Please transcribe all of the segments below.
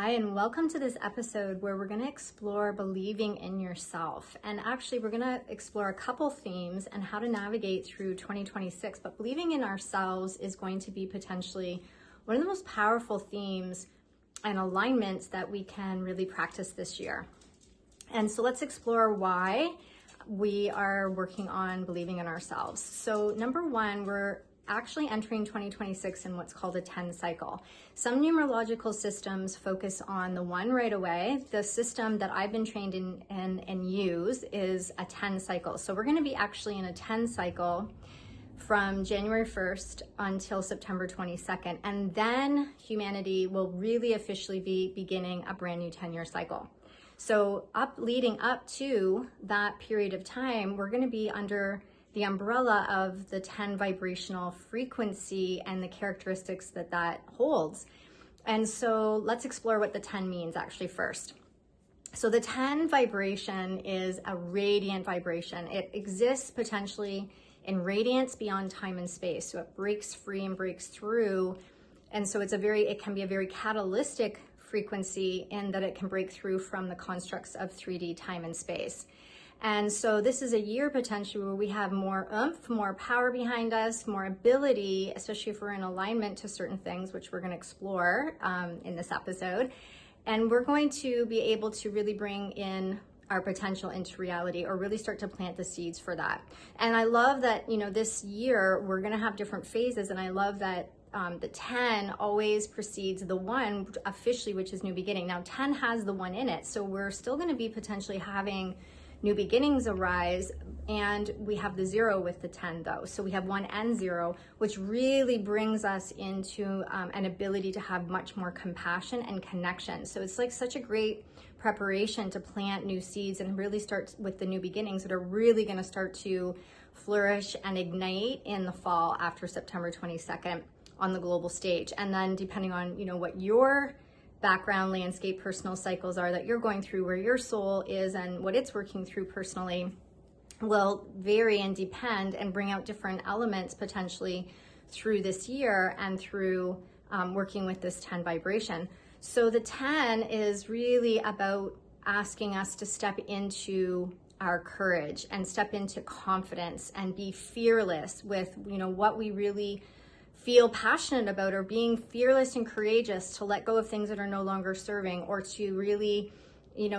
Hi, and welcome to this episode where we're going to explore believing in yourself. And actually, we're going to explore a couple themes and how to navigate through 2026. But believing in ourselves is going to be potentially one of the most powerful themes and alignments that we can really practice this year. And so let's explore why we are working on believing in ourselves. So number one, we're actually entering 2026 in what's called a 10 cycle. Some numerological systems focus on the one right away. The system that I've been trained in and use is a 10 cycle. So we're going to be actually in a 10 cycle from January 1st until September 22nd. And then humanity will really officially be beginning a brand new 10-year cycle. So leading up to that period of time, we're going to be under the umbrella of the 10 vibrational frequency and the characteristics that holds. And so let's explore what the 10 means actually first. So the 10 vibration is a radiant vibration. It exists potentially in radiance beyond time and space. So it breaks free and breaks through. And so it can be a very catalytic frequency in that it can break through from the constructs of 3D time and space. And so this is a year potentially where we have more oomph, more power behind us, more ability, especially if we're in alignment to certain things, which we're going to explore in this episode. And we're going to be able to really bring in our potential into reality, or really start to plant the seeds for that. And I love that, this year we're going to have different phases. And I love that the 10 always precedes the 1 officially, which is new beginning. Now 10 has the 1 in it. So we're still going to be potentially having new beginnings arise, and we have the 0 with the 10 though. So we have 1 and 0, which really brings us into an ability to have much more compassion and connection. So it's like such a great preparation to plant new seeds and really start with the new beginnings that are really going to start to flourish and ignite in the fall after September 22nd on the global stage. And then depending on, what your background, landscape, personal cycles are that you're going through, where your soul is and what it's working through personally will vary and depend and bring out different elements potentially through this year and through working with this 10 vibration. So the 10 is really about asking us to step into our courage and step into confidence and be fearless with, what we really feel passionate about, or being fearless and courageous to let go of things that are no longer serving, or to really,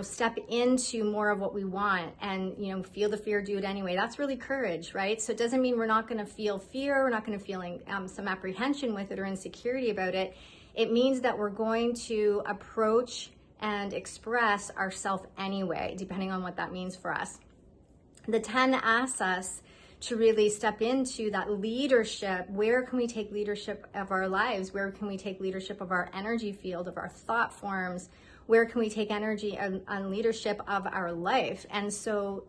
step into more of what we want and, feel the fear, do it anyway. That's really courage, right? So it doesn't mean we're not going to feel fear. We're not going to feel some apprehension with it or insecurity about it. It means that we're going to approach and express ourselves anyway, depending on what that means for us. The 10 asks us to really step into that leadership. Where can we take leadership of our lives? Where can we take leadership of our energy field, of our thought forms? Where can we take energy on leadership of our life? And so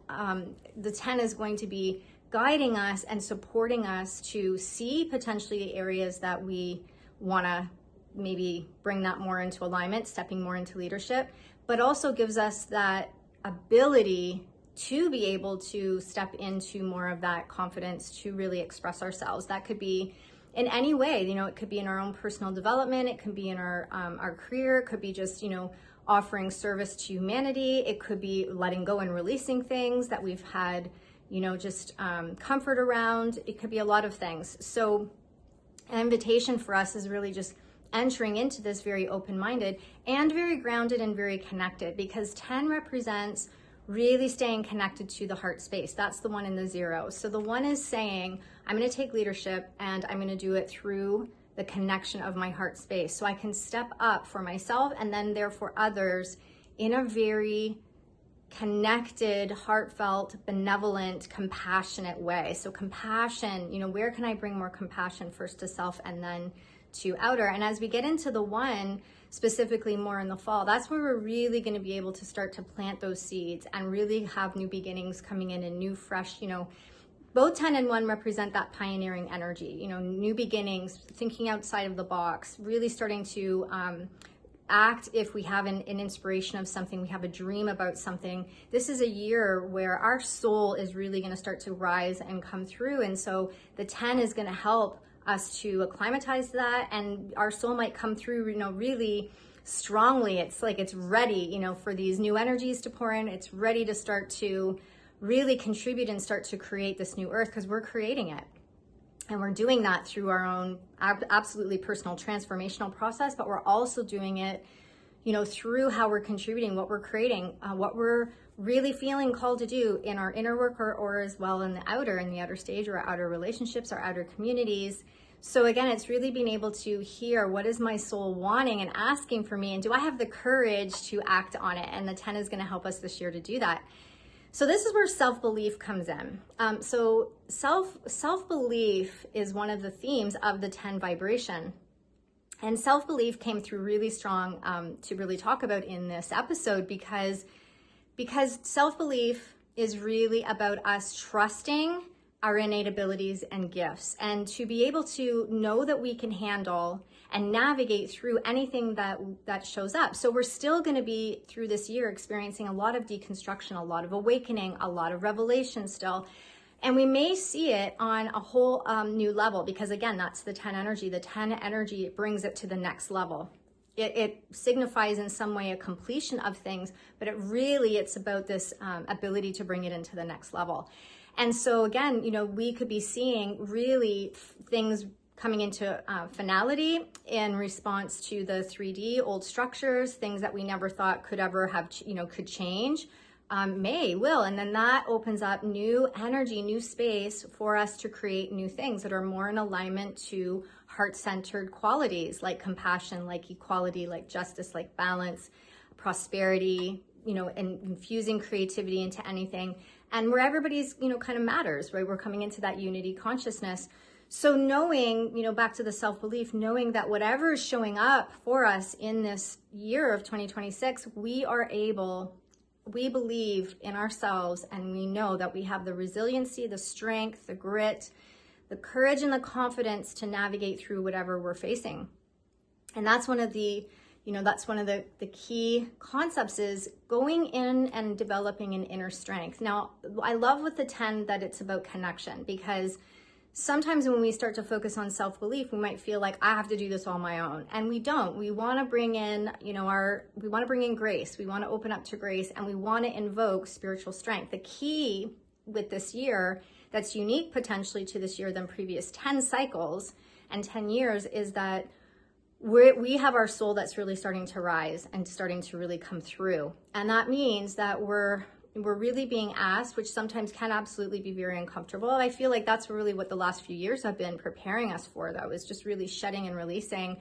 the 10 is going to be guiding us and supporting us to see potentially the areas that we want to maybe bring that more into alignment, stepping more into leadership, but also gives us that ability to be able to step into more of that confidence to really express ourselves. That could be in any way, it could be in our own personal development, it could be in our career, it could be just, offering service to humanity, it could be letting go and releasing things that we've had, just comfort around. It could be a lot of things. So an invitation for us is really just entering into this very open-minded and very grounded and very connected, because 10 represents really staying connected to the heart space. That's the 1 in the 0. So the 1 is saying, I'm going to take leadership and I'm going to do it through the connection of my heart space. So I can step up for myself and then therefore others in a very connected, heartfelt, benevolent, compassionate way. So compassion, where can I bring more compassion first to self and then to outer? And as we get into the 1, specifically more in the fall, that's where we're really going to be able to start to plant those seeds and really have new beginnings coming in and new, fresh, both 10 and 1 represent that pioneering energy, new beginnings, thinking outside of the box, really starting to act if we have an inspiration of something, we have a dream about something. This is a year where our soul is really going to start to rise and come through. And so the 10 is going to help us to acclimatize to that, and our soul might come through, really strongly. It's like it's ready, for these new energies to pour in. It's ready to start to really contribute and start to create this new earth, because we're creating it. And we're doing that through our own absolutely personal transformational process, but we're also doing it, through how we're contributing, what we're creating, what we're really feeling called to do in our inner work, or as well in the outer stage, or our outer relationships, our outer communities. So again, it's really being able to hear, what is my soul wanting and asking for me, and do I have the courage to act on it? And the 10 is going to help us this year to do that. So this is where self-belief comes in. So self-belief is one of the themes of the 10 vibration. And self-belief came through really strong to really talk about in this episode, because self-belief is really about us trusting our innate abilities and gifts, and to be able to know that we can handle and navigate through anything that shows up. So we're still going to be, through this year, experiencing a lot of deconstruction, a lot of awakening, a lot of revelation still. And we may see it on a whole new level, because again, that's the 10 energy. The 10 energy, it brings it to the next level. It signifies in some way a completion of things, but it's about this ability to bring it into the next level. And so again, we could be seeing really things coming into finality in response to the 3D old structures, things that we never thought could ever have, could change, will. And then that opens up new energy, new space for us to create new things that are more in alignment to heart-centered qualities, like compassion, like equality, like justice, like balance, prosperity, and infusing creativity into anything. And where everybody's, kind of matters, right? We're coming into that unity consciousness. So knowing, back to the self-belief, knowing that whatever is showing up for us in this year of 2026, we believe in ourselves, and we know that we have the resiliency, the strength, the grit, the courage, and the confidence to navigate through whatever we're facing. And that's one of the key concepts, is going in and developing an inner strength. Now, I love with the 10 that it's about connection, because sometimes when we start to focus on self-belief, we might feel like I have to do this on my own. And we don't. We want to bring in, we want to bring in grace. We want to open up to grace, and we want to invoke spiritual strength. The key with this year that's unique potentially to this year than previous 10 cycles and 10 years is that we have our soul that's really starting to rise and starting to really come through. And that means that we're really being asked, which sometimes can absolutely be very uncomfortable. I feel like that's really what the last few years have been preparing us for, though, is just really shedding and releasing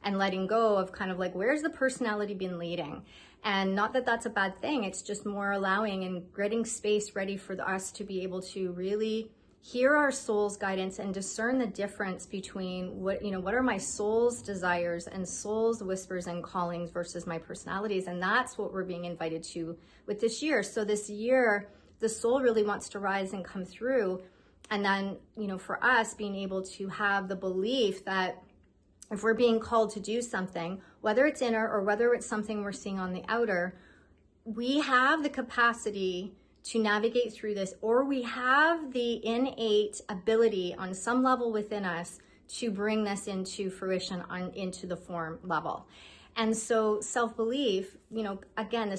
and letting go of kind of like, where's the personality been leading? And not that that's a bad thing. It's just more allowing and getting space ready for us to be able to really hear our soul's guidance and discern the difference between what are my soul's desires and soul's whispers and callings versus my personalities. And that's what we're being invited to with this year. So this year, the soul really wants to rise and come through. And then, for us, being able to have the belief that if we're being called to do something, whether it's inner or whether it's something we're seeing on the outer, we have the capacity to navigate through this, or we have the innate ability on some level within us to bring this into fruition into the form level. And so self-belief, again,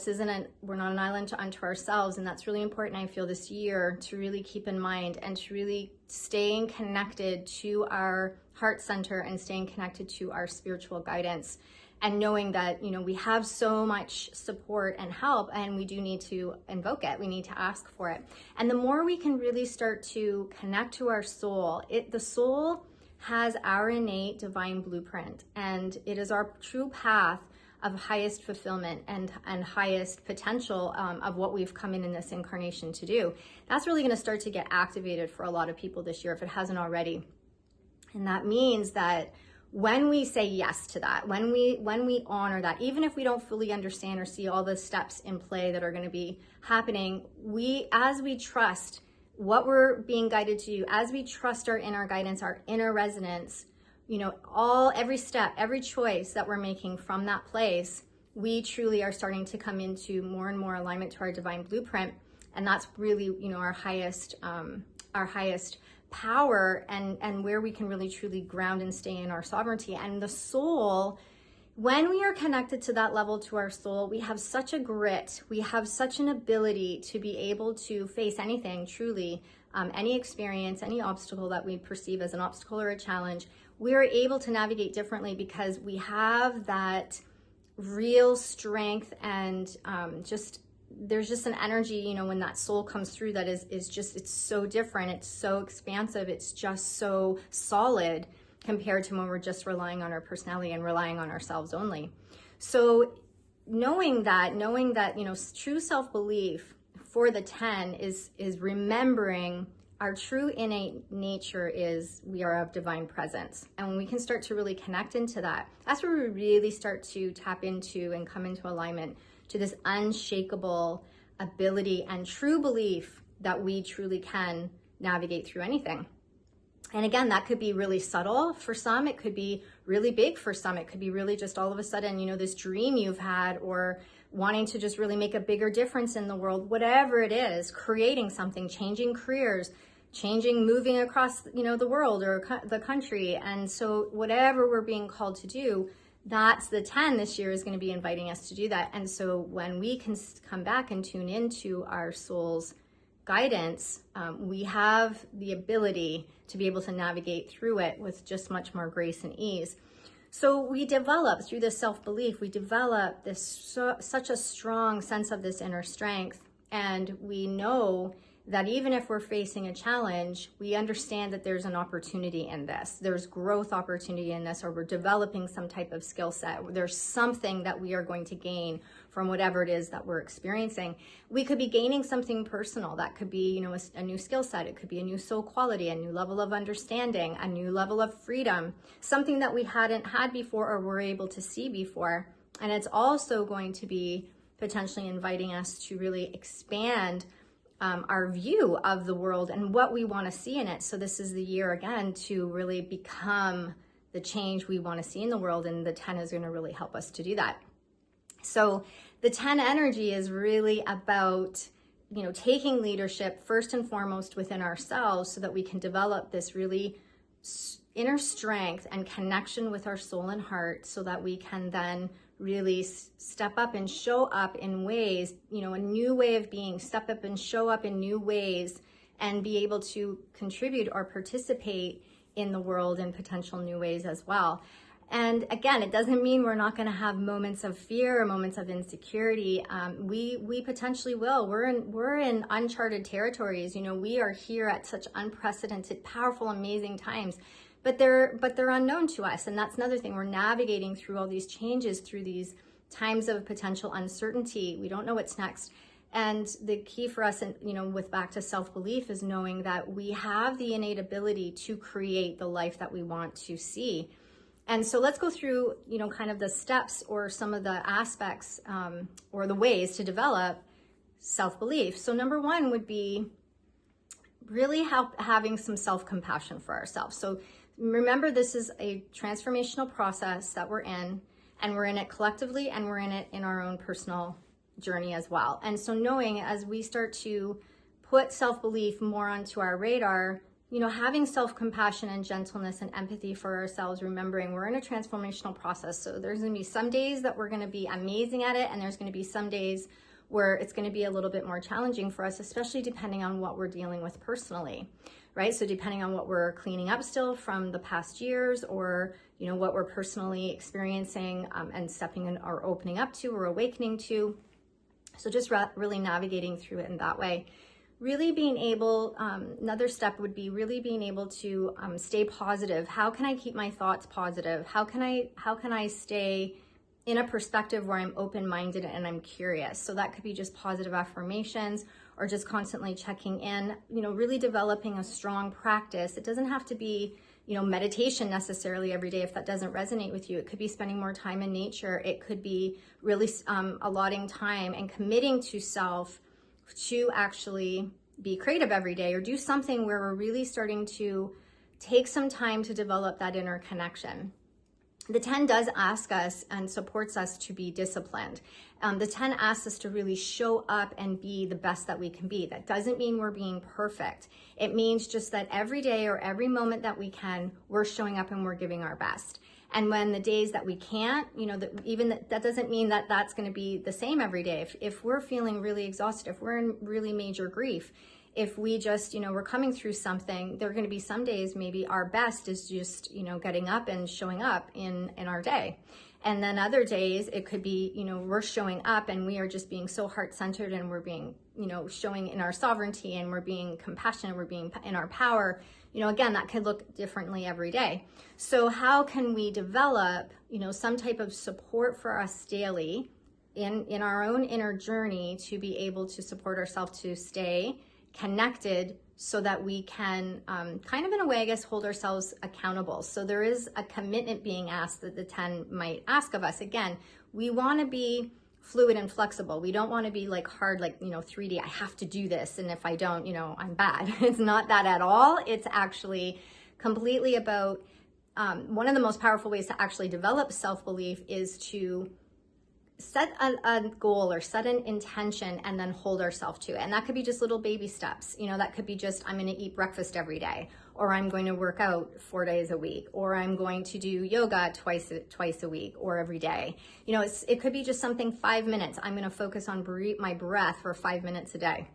we're not an island unto ourselves. And that's really important, I feel, this year to really keep in mind, and to really staying connected to our heart center and staying connected to our spiritual guidance, and knowing that, we have so much support and help, and we do need to invoke it. We need to ask for it. And the more we can really start to connect to our soul, the soul has our innate divine blueprint, and it is our true path of highest fulfillment and highest potential of what we've come in this incarnation to do. That's really going to start to get activated for a lot of people this year, if it hasn't already. And that means that when we say yes to that, when we honor that, even if we don't fully understand or see all the steps in play that are going to be happening, as we trust what we're being guided to do, as we trust our inner guidance, our inner resonance, every step, every choice that we're making from that place, we truly are starting to come into more and more alignment to our divine blueprint. And that's really, our highest power and where we can really truly ground and stay in our sovereignty. And the soul, when we are connected to that level, to our soul, we have such a grit, we have such an ability to be able to face anything, truly, any experience, any obstacle that we perceive as an obstacle or a challenge. We're able to navigate differently because we have that real strength, and there's just an energy, you know, when that soul comes through, that is just, it's so different, it's so expansive, it's just so solid compared to when we're just relying on our personality and relying on ourselves only. So knowing that, you know, true self-belief for the 10 is remembering our true innate nature is we are of divine presence. And when we can start to really connect into that, that's where we really start to tap into and come into alignment to this unshakable ability and true belief that we truly can navigate through anything. And again, that could be really subtle for some, it could be really big for some, it could be really just all of a sudden, you know, this dream you've had, or wanting to just really make a bigger difference in the world, whatever it is, creating something, changing careers, moving across, you know, the world or the country. And so whatever we're being called to do, that's the 10 this year is going to be inviting us to do that. And so when we can come back and tune into our soul's guidance, we have the ability to be able to navigate through it with just much more grace and ease. So we develop through this self-belief, we develop this such a strong sense of this inner strength. And we know that even if we're facing a challenge, we understand that there's an opportunity in this. There's growth opportunity in this, or we're developing some type of skill set. There's something that we are going to gain from whatever it is that we're experiencing. We could be gaining something personal. That could be, you know, a new skill set. It could be a new soul quality, a new level of understanding, a new level of freedom, something that we hadn't had before or were able to see before. And it's also going to be potentially inviting us to really expand our view of the world and what we want to see in it. So this is the year again to really become the change we want to see in the world, and the 10 is going to really help us to do that. So the 10 energy is really about, you know, taking leadership first and foremost within ourselves so that we can develop this really inner strength and connection with our soul and heart, so that we can then really step up and show up in ways, you know, a new way of being, step up and show up in new ways, and be able to contribute or participate in the world in potential new ways as well. And again, it doesn't mean we're not going to have moments of fear or moments of insecurity. We potentially will. We're in uncharted territories. You know, we are here at such unprecedented, powerful, amazing times. But they're unknown to us. And that's another thing. We're navigating through all these changes, through these times of potential uncertainty. We don't know what's next. And the key for us, and you know, with back to self-belief, is knowing that we have the innate ability to create the life that we want to see. And so let's go through, you know, kind of the steps or some of the aspects or the ways to develop self-belief. So number one would be really having some self-compassion for ourselves. So remember, this is a transformational process that we're in, and we're in it collectively, and we're in it in our own personal journey as well. And so knowing, as we start to put self-belief more onto our radar, you know, having self-compassion and gentleness and empathy for ourselves, remembering we're in a transformational process. So there's going to be some days that we're going to be amazing at it, and there's going to be some days where it's going to be a little bit more challenging for us, especially depending on what we're dealing with personally, right? So depending on what we're cleaning up still from the past years, or, you know, what we're personally experiencing and stepping in or opening up to or awakening to. So just really navigating through it in that way. Really being able, another step would be really being able to stay positive. How can I keep my thoughts positive? How can I stay in a perspective where I'm open-minded and I'm curious? So that could be just positive affirmations, or just constantly checking in, you know, really developing a strong practice. It doesn't have to be, you know, meditation necessarily every day if that doesn't resonate with you. It could be spending more time in nature. It could be really allotting time and committing to self to actually be creative every day, or do something where we're really starting to take some time to develop that inner connection. The 10 does ask us and supports us to be disciplined. The 10 asks us to really show up and be the best that we can be. That doesn't mean we're being perfect. It means just that every day or every moment that we can, we're showing up and we're giving our best. And when the days that we can't, that doesn't mean that that's going to be the same every day. If we're feeling really exhausted, if we're in really major grief, if we just, we're coming through something, there are going to be some days maybe our best is just, getting up and showing up in our day. And then other days it could be, we're showing up and we are just being so heart-centered and we're being, showing in our sovereignty and we're being compassionate, we're being in our power. Again, that could look differently every day. So how can we develop, some type of support for us daily in our own inner journey to be able to support ourselves to stay connected so that we can kind of in a way, I guess, hold ourselves accountable. So there is a commitment being asked that the 10 might ask of us. Again, we want to be fluid and flexible. We don't want to be like hard, like, 3D, I have to do this. And if I don't, I'm bad. It's not that at all. It's actually completely about one of the most powerful ways to actually develop self-belief is to set a goal or set an intention and then hold ourselves to it. And that could be just little baby steps. That could be just, I'm going to eat breakfast every day, or I'm going to work out 4 days a week, or I'm going to do yoga twice a week or every day. It could be just something 5 minutes. I'm going to focus on my breath for 5 minutes a day.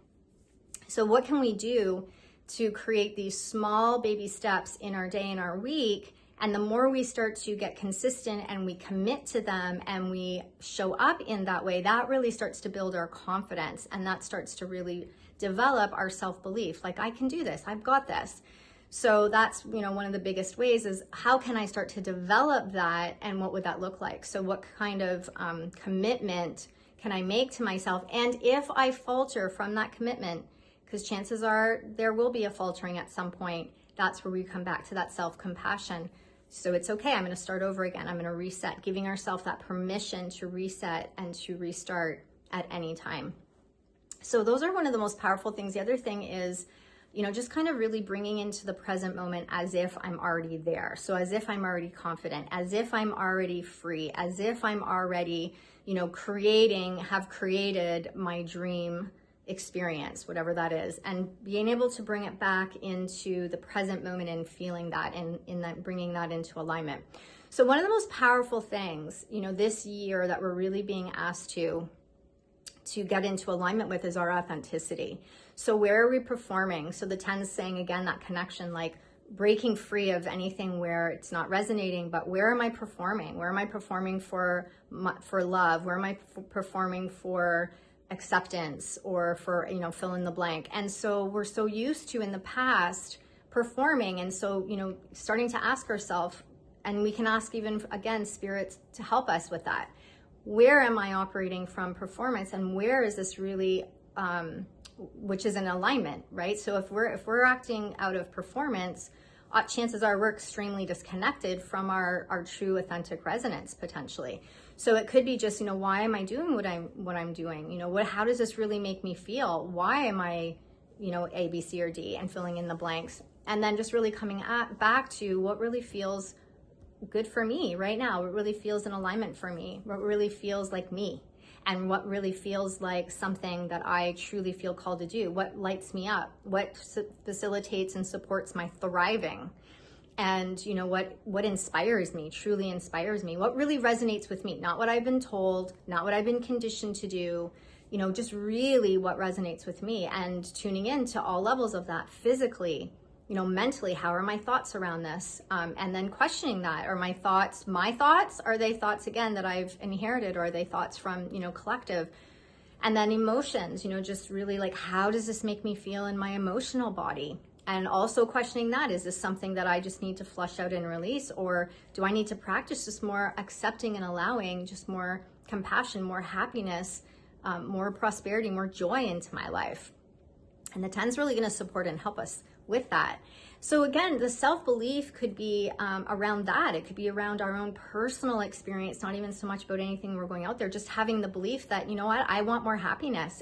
So what can we do to create these small baby steps in our day and our week? And the more we start to get consistent and we commit to them and we show up in that way, that really starts to build our confidence, and that starts to really develop our self-belief. Like, I can do this, I've got this. So that's, one of the biggest ways is how can I start to develop that, and what would that look like? So what kind of commitment can I make to myself? And if I falter from that commitment, because chances are there will be a faltering at some point, that's where we come back to that self-compassion. So it's okay, I'm going to start over again. I'm going to reset, giving ourselves that permission to reset and to restart at any time. So those are one of the most powerful things. The other thing is, just kind of really bringing into the present moment as if I'm already there. So as if I'm already confident, as if I'm already free, as if I'm already, have created my dream experience, whatever that is, and being able to bring it back into the present moment and feeling that and in that, bringing that into alignment. So one of the most powerful things, this year that we're really being asked to get into alignment with is our authenticity. So where are we performing? So the 10 is saying, again, that connection, like breaking free of anything where it's not resonating, but where am I performing? Where am I performing for love? Where am I performing for acceptance, or for, fill in the blank? And so we're so used to in the past performing. And so, starting to ask ourselves, and we can ask even again, spirits to help us with that. Where am I operating from performance, and where is this really, which is an alignment, right? So if we're acting out of performance, chances are we're extremely disconnected from our true authentic resonance potentially. So it could be just, why am I doing what I'm doing? How does this really make me feel? Why am I, A, B, C, or D, and filling in the blanks? And then just really coming back to what really feels good for me right now, what really feels in alignment for me, what really feels like me, and what really feels like something that I truly feel called to do, what lights me up, what facilitates and supports my thriving. And what inspires me, truly inspires me, what really resonates with me, not what I've been told, not what I've been conditioned to do, just really what resonates with me, and tuning in to all levels of that physically, mentally, how are my thoughts around this? And then questioning that. Are my thoughts? Are they thoughts, again, that I've inherited, or are they thoughts from, collective? And then emotions, just really like, how does this make me feel in my emotional body? And also questioning that, is this something that I just need to flush out and release? Or do I need to practice just more accepting and allowing, just more compassion, more happiness, more prosperity, more joy into my life? And the 10's really going to support and help us with that. So again, the self-belief could be around that. It could be around our own personal experience, not even so much about anything we're going out there, just having the belief that, I want more happiness.